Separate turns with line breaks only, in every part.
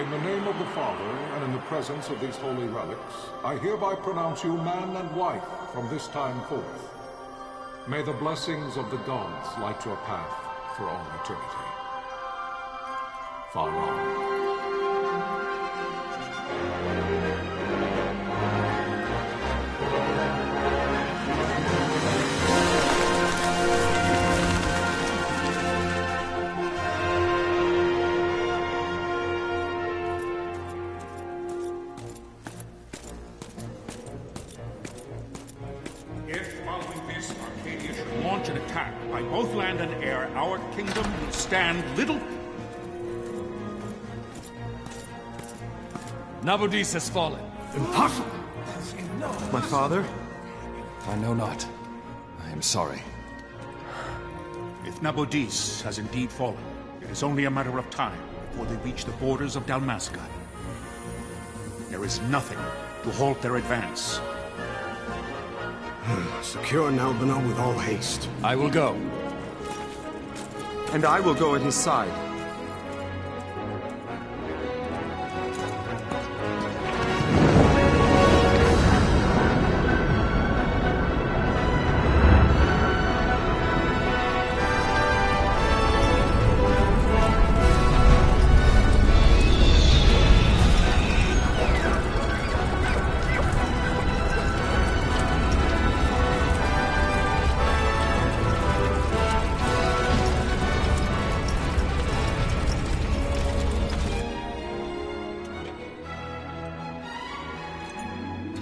In the name of the Father, and in the presence of these holy relics, I hereby pronounce you man and wife from this time forth. May the blessings of the gods light your path for all eternity. Far on.
By both land and air, our kingdom will stand little...
Nabudis has fallen.
Impossible! My father?
I know not. I am sorry.
If Nabudis has indeed fallen, it is only a matter of time before they reach the borders of Dalmasca. There is nothing to halt their advance.
Secure Nalbina with all haste.
I will go.
And I will go at his side.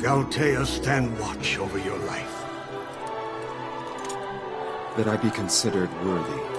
Galtea, stand watch over your life.
That I be considered worthy.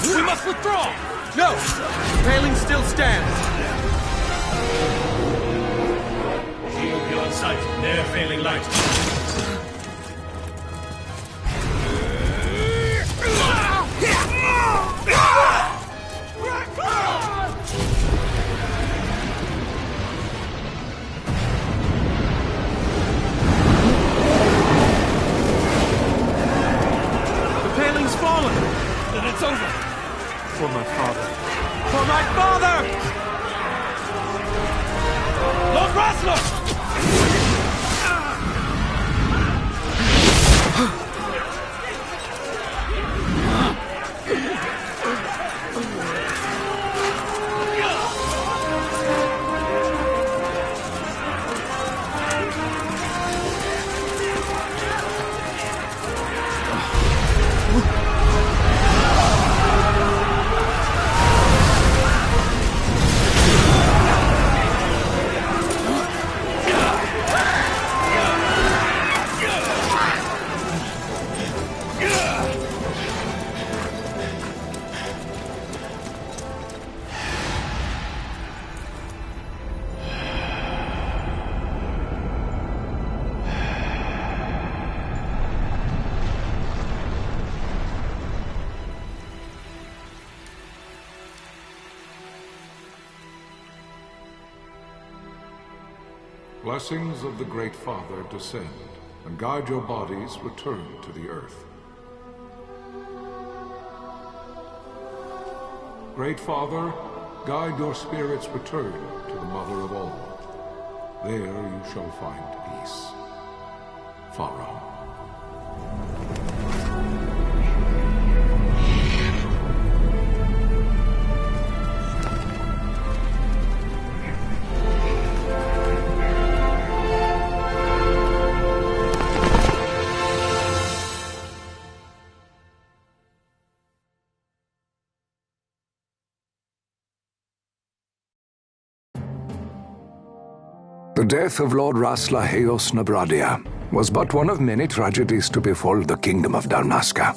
We must withdraw!
No! Paling still stands!
Shield beyond sight, ne'er failing light.
The paling's fallen!
Then it's over!
For my father. For my father!
Lord Rasler!
blessings of the Great Father descend, and guide your bodies return to the earth. Great Father, guide your spirits return to the Mother of all. There you shall find peace. Pharaoh.
The death of Lord Rasla Heos Nabradia was but one of many tragedies to befall the Kingdom of Dalmasca.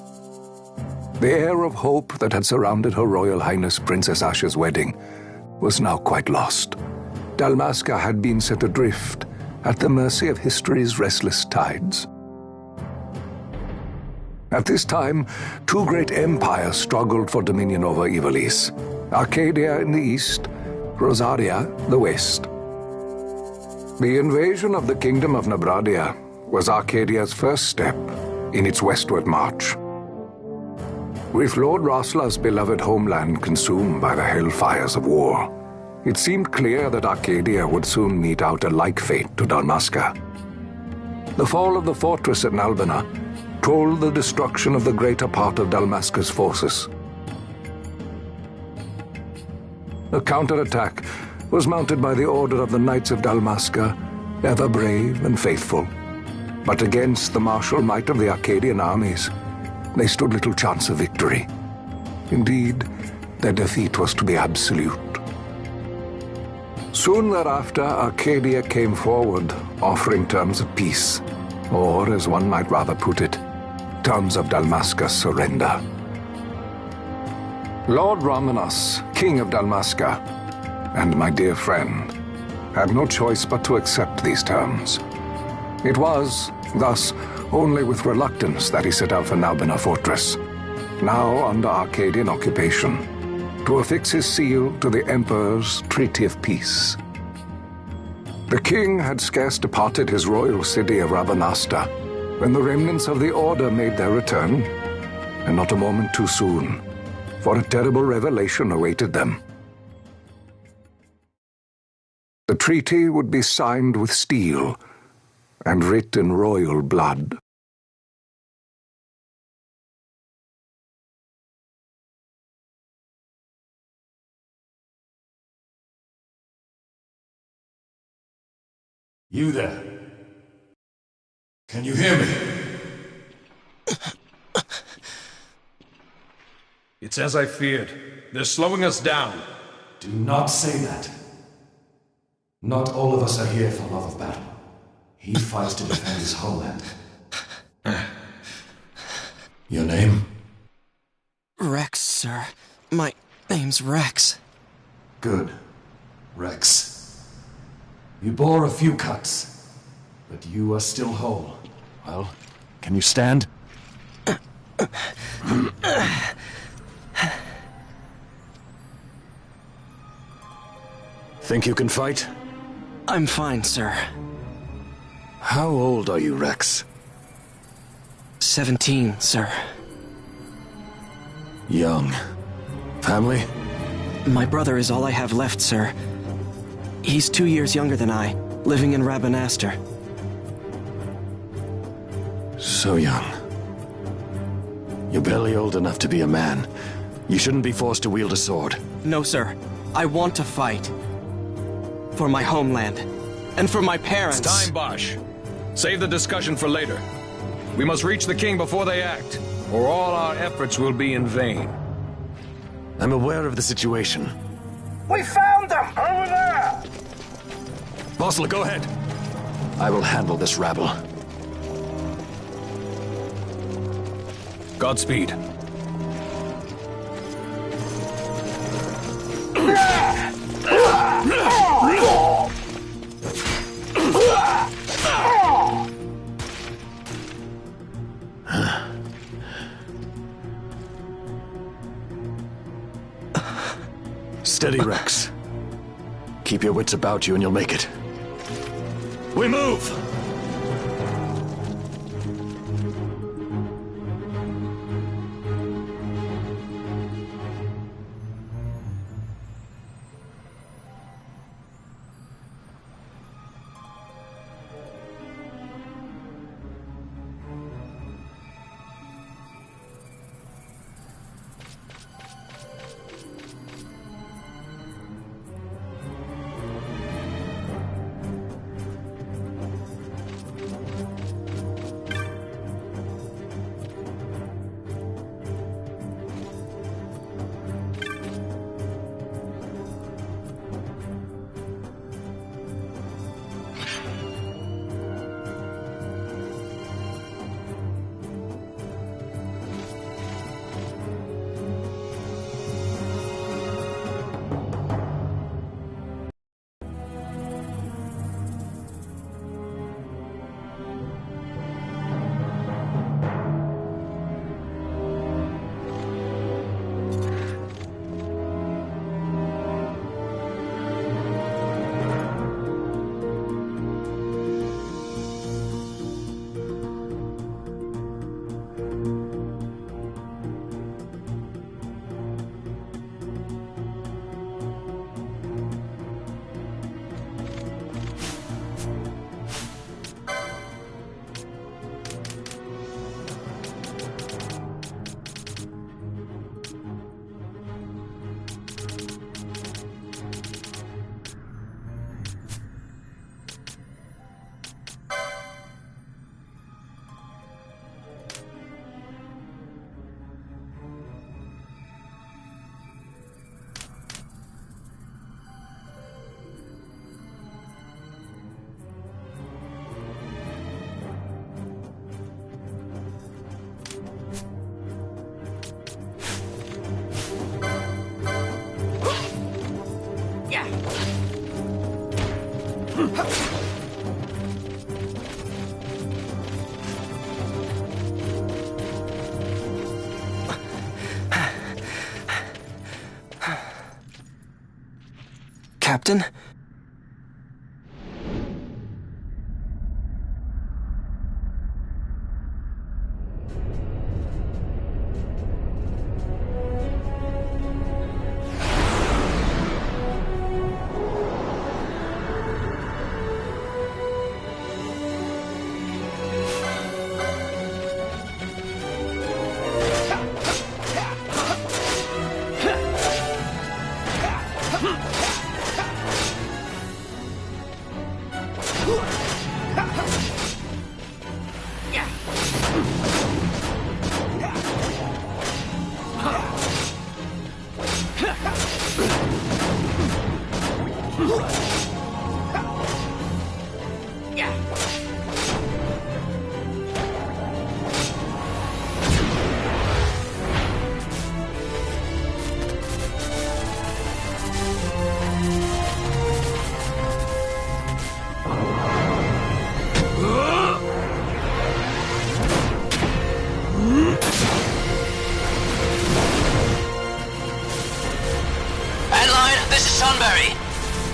The air of hope that had surrounded Her Royal Highness Princess Asha's wedding was now quite lost. Dalmasca had been set adrift at the mercy of history's restless tides. At this time, two great empires struggled for dominion over Ivalice: Arcadia in the east, Rosaria the west. The invasion of the Kingdom of Nabradia was Arcadia's first step in its westward march. With Lord Rasla's beloved homeland consumed by the hellfires of war, it seemed clear that Arcadia would soon mete out a like fate to Dalmasca. The fall of the fortress at Nalbina told the destruction of the greater part of Dalmasca's forces. A counterattack was mounted by the order of the Knights of Dalmasca, ever brave and faithful. But against the martial might of the Arcadian armies, they stood little chance of victory. Indeed, their defeat was to be absolute. Soon thereafter, Arcadia came forward, offering terms of peace, or, as one might rather put it, terms of Dalmasca's surrender. Lord Ramenas, King of Dalmasca, and my dear friend, had no choice but to accept these terms. It was, thus, only with reluctance that he set out for Nalbina Fortress, now under Arcadian occupation, to affix his seal to the Emperor's Treaty of Peace. The king had scarce departed his royal city of Rabanasta when the remnants of the Order made their return, and not a moment too soon, for a terrible revelation awaited them. The treaty would be signed with steel and writ in royal blood.
You there? Can you hear me?
It's as I feared. They're slowing us down.
Do not say that. Not all of us are here for love of battle. He fights to defend his homeland. Your name?
Rex, sir. My name's Rex.
Good. Rex. You bore a few cuts, but you are still whole. Well, can you stand? Think you can fight?
I'm fine, sir.
How old are you, Rex?
17, sir.
Young. Family?
My brother is all I have left, sir. He's 2 years younger than I, living in Rabanastre.
So young. You're barely old enough to be a man. You shouldn't be forced to wield a sword.
No, sir. I want to fight. For my homeland. And for my parents.
It's time, Bosch. Save the discussion for later. We must reach the king before they act, or all our efforts will be in vain.
I'm aware of the situation.
We found them! Over there!
Bossler, go ahead. I will handle this rabble.
Godspeed.
Steady, Rex. Keep your wits about you and you'll make it. We move!
Captain?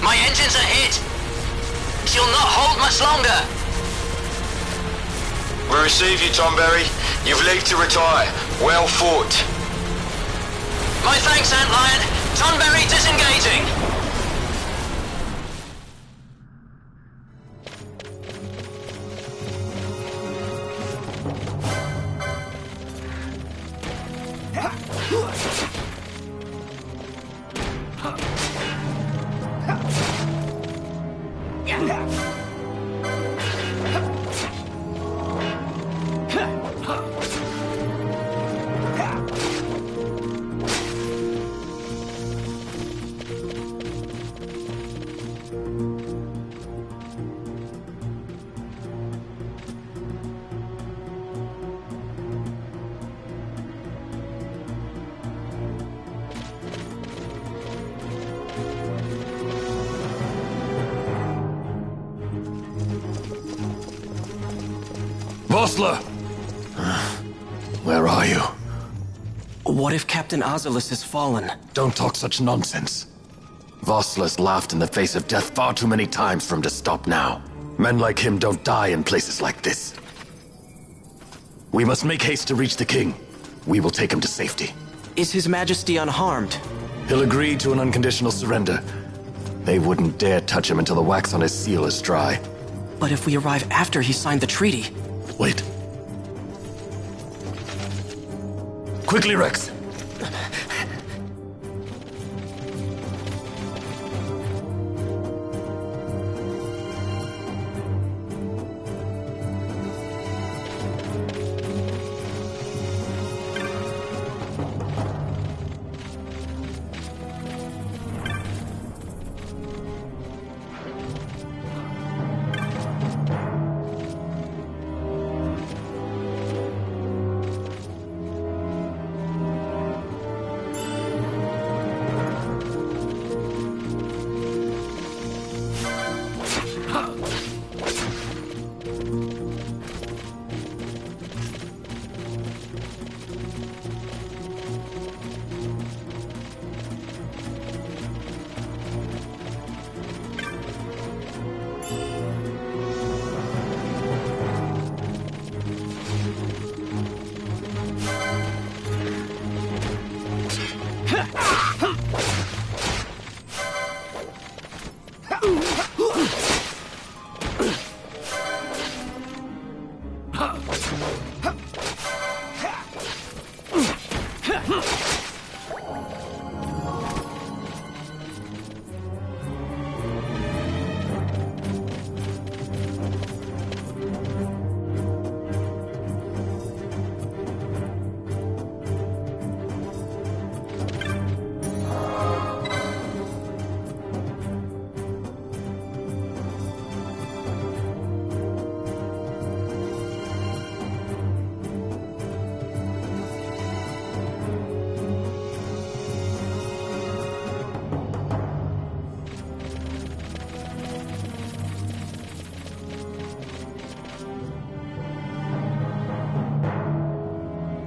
My engines are hit. She'll not hold much longer.
We receive you, Tonberry. You've leave to retire. Well fought.
My thanks, Antlion. Tonberry disengaging.
Vossler! Where are you?
What if Captain Azulis has fallen?
Don't talk such nonsense. Vossler's laughed in the face of death far too many times for him to stop now. Men like him don't die in places like this. We must make haste to reach the king. We will take him to safety.
Is His Majesty unharmed?
He'll agree to an unconditional surrender. They wouldn't dare touch him until the wax on his seal is dry.
But if we arrive after he signed the treaty...
Wait. Quickly, Rex!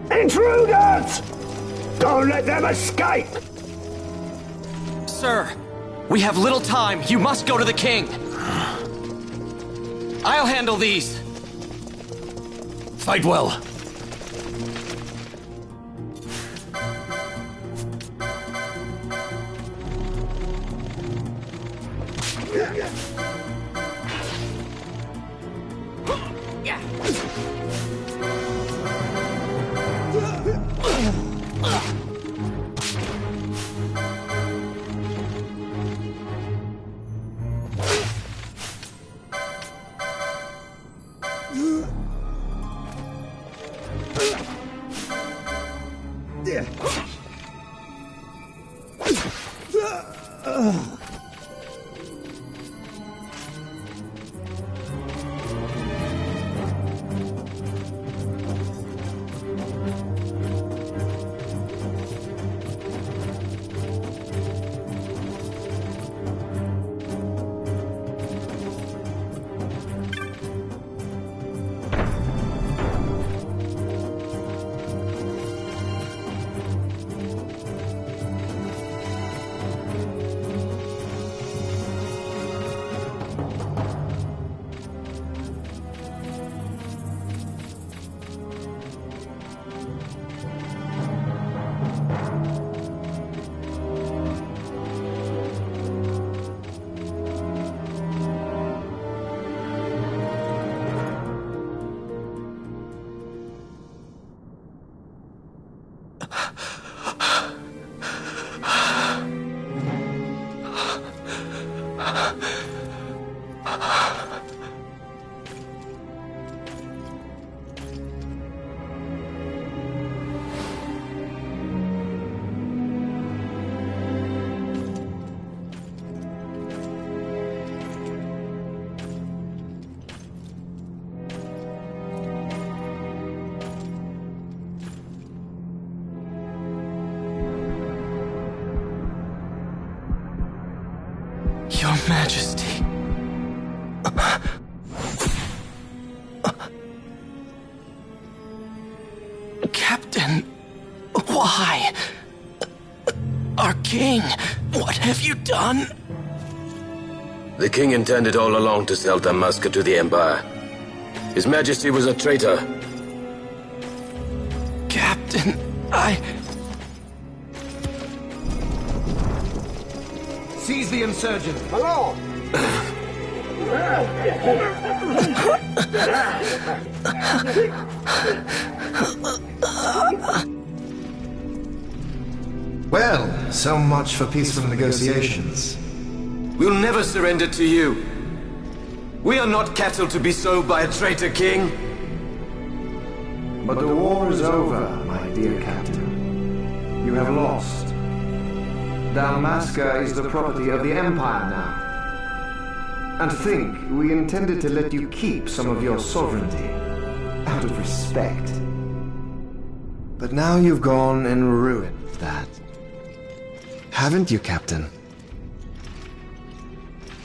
Intruders! Don't let them escape!
Sir, we have little time. You must go to the king. I'll handle these.
Fight well.
Your Majesty. Captain, why? Our king, what have you done?
The king intended all along to sell Dalmasca to the Empire. His Majesty was a traitor.
Captain,
Seize the insurgent!
Hello!
Well, so much for peaceful negotiations.
We'll never surrender to you. We are not cattle to be sold by a traitor king.
But the war is over, my dear captain. You have lost. Dalmasca is the property of the Empire now. And to think we intended to let you keep some of your sovereignty, out of respect. But now you've gone and ruined that. Haven't you, Captain?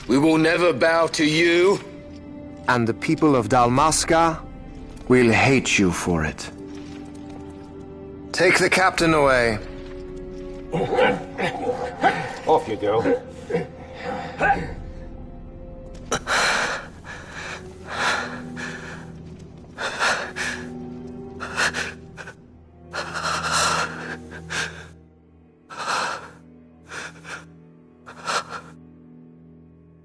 We will never bow to you.
And the people of Dalmasca will hate you for it. Take the captain away.
Off you go.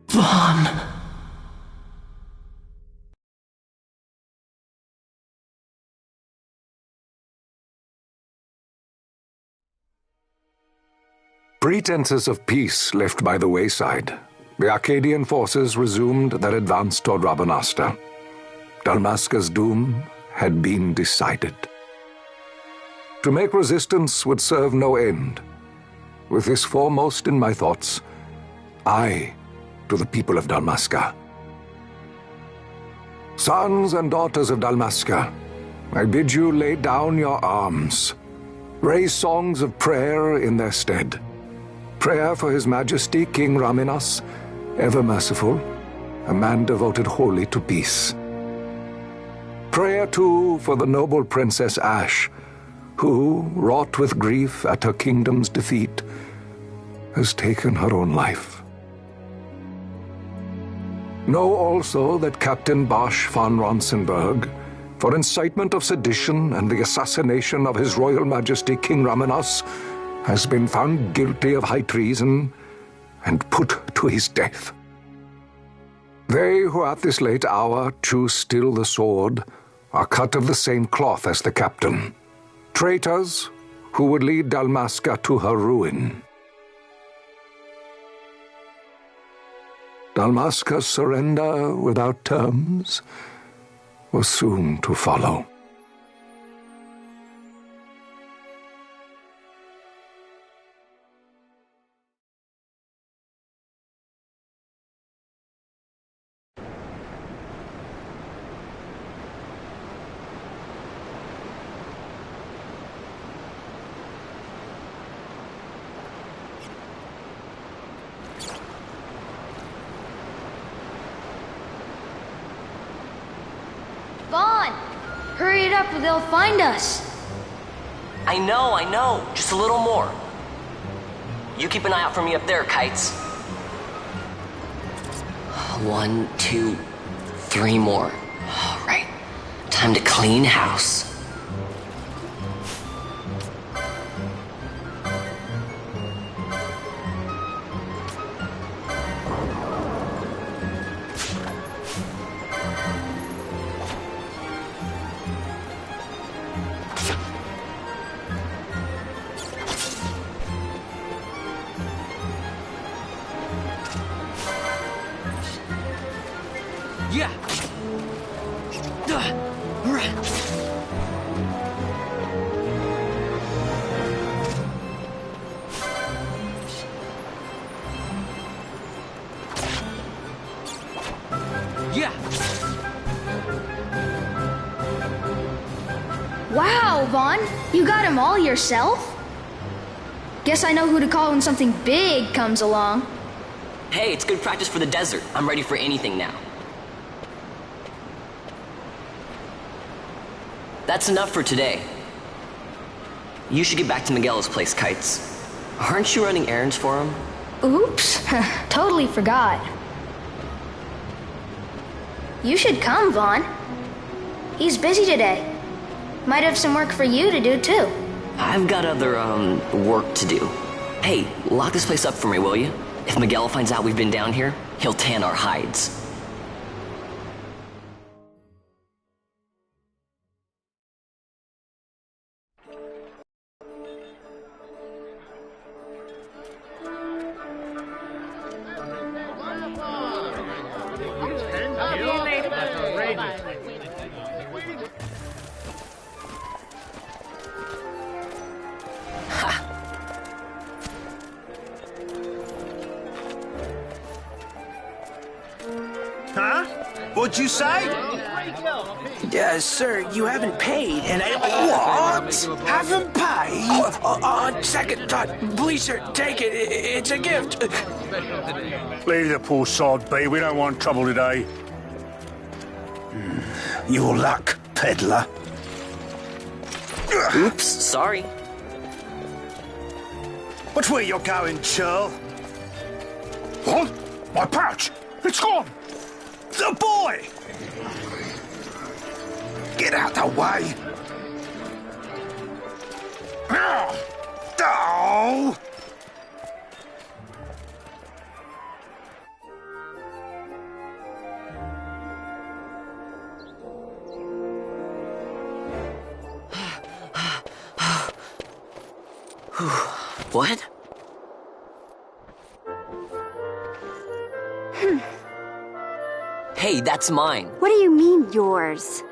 Vaughn.
Pretenses of peace left by the wayside, the Arcadian forces resumed their advance toward Rabanasta. Dalmasca's doom had been decided. To make resistance would serve no end. With this foremost in my thoughts, I to the people of Dalmasca. Sons and daughters of Dalmasca, I bid you lay down your arms. Raise songs of prayer in their stead. Prayer for His Majesty King Raminas, ever merciful, a man devoted wholly to peace. Prayer, too, for the noble Princess Ash, who, wrought with grief at her kingdom's defeat, has taken her own life. Know also that Captain Bosch von Ronsenberg, for incitement of sedition and the assassination of His Royal Majesty King Raminas, has been found guilty of high treason and put to his death. They who at this late hour choose still the sword are cut of the same cloth as the captain, traitors who would lead Dalmasca to her ruin. Dalmasca's surrender without terms was soon to follow.
Vaughn! Hurry it up or they'll find us!
I know. Just a little more. You keep an eye out for me up there, Kites. 1, 2, 3 more. All right. Time to clean house.
Yeah. Yeah.
Wow, Vaughn! You got him all yourself? Guess I know who to call when something big comes along.
Hey, it's good practice for the desert. I'm ready for anything now. That's enough for today. You should get back to Miguel's place, Kites. Aren't you running errands for him?
Oops, totally forgot. You should come, Vaughn. He's busy today. Might have some work for you to do, too.
I've got other, work to do. Hey, lock this place up for me, will you? If Miguel finds out we've been down here, he'll tan our hides.
Huh? What'd you say?
Sir, you haven't paid, and I... What? Haven't paid? On second thought, please, sir, take it. It's a gift.
Leave the poor sod be. We don't want trouble today.
Your luck, peddler.
Oops, sorry.
Watch where you're going, churl.
What? My pouch! It's gone!
The boy! Get out the way! Oh!
What? Hey, that's mine.
What do you mean, yours?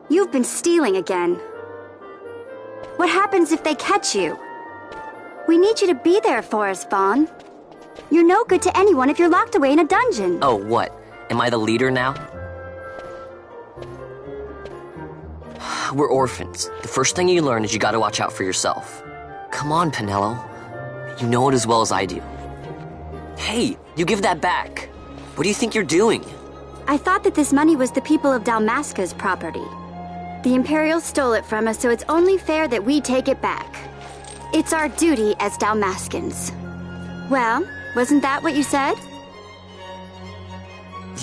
You've been stealing again. What happens if they catch you? We need you to be there for us, Vaughn. You're no good to anyone if you're locked away in a dungeon.
Oh, what? Am I the leader now? We're orphans. The first thing you learn is you gotta watch out for yourself. Come on, Pinello. You know it as well as I do. Hey, you give that back. What do you think you're doing?
I thought that this money was the people of Dalmasca's property. The Imperials stole it from us, so it's only fair that we take it back. It's our duty as Dalmascans. Well, wasn't that what you said?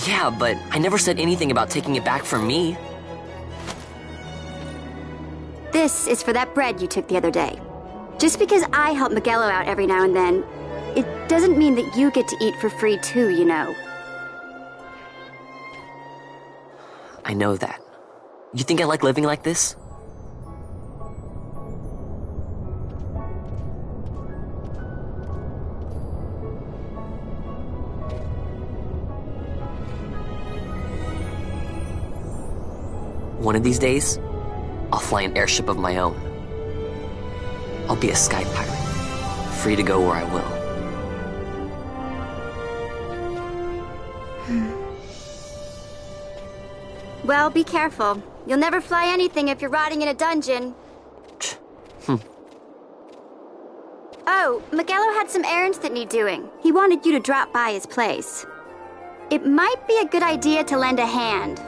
Yeah, but I never said anything about taking it back from me.
This is for that bread you took the other day. Just because I help Miguelo out every now and then, it doesn't mean that you get to eat for free too, you know.
I know that. You think I like living like this? One of these days, I'll fly an airship of my own. I'll be a sky pirate, free to go where I will.
Well, be careful. You'll never fly anything if you're rotting in a dungeon. Oh, Miguelo had some errands that need doing. He wanted you to drop by his place. It might be a good idea to lend a hand.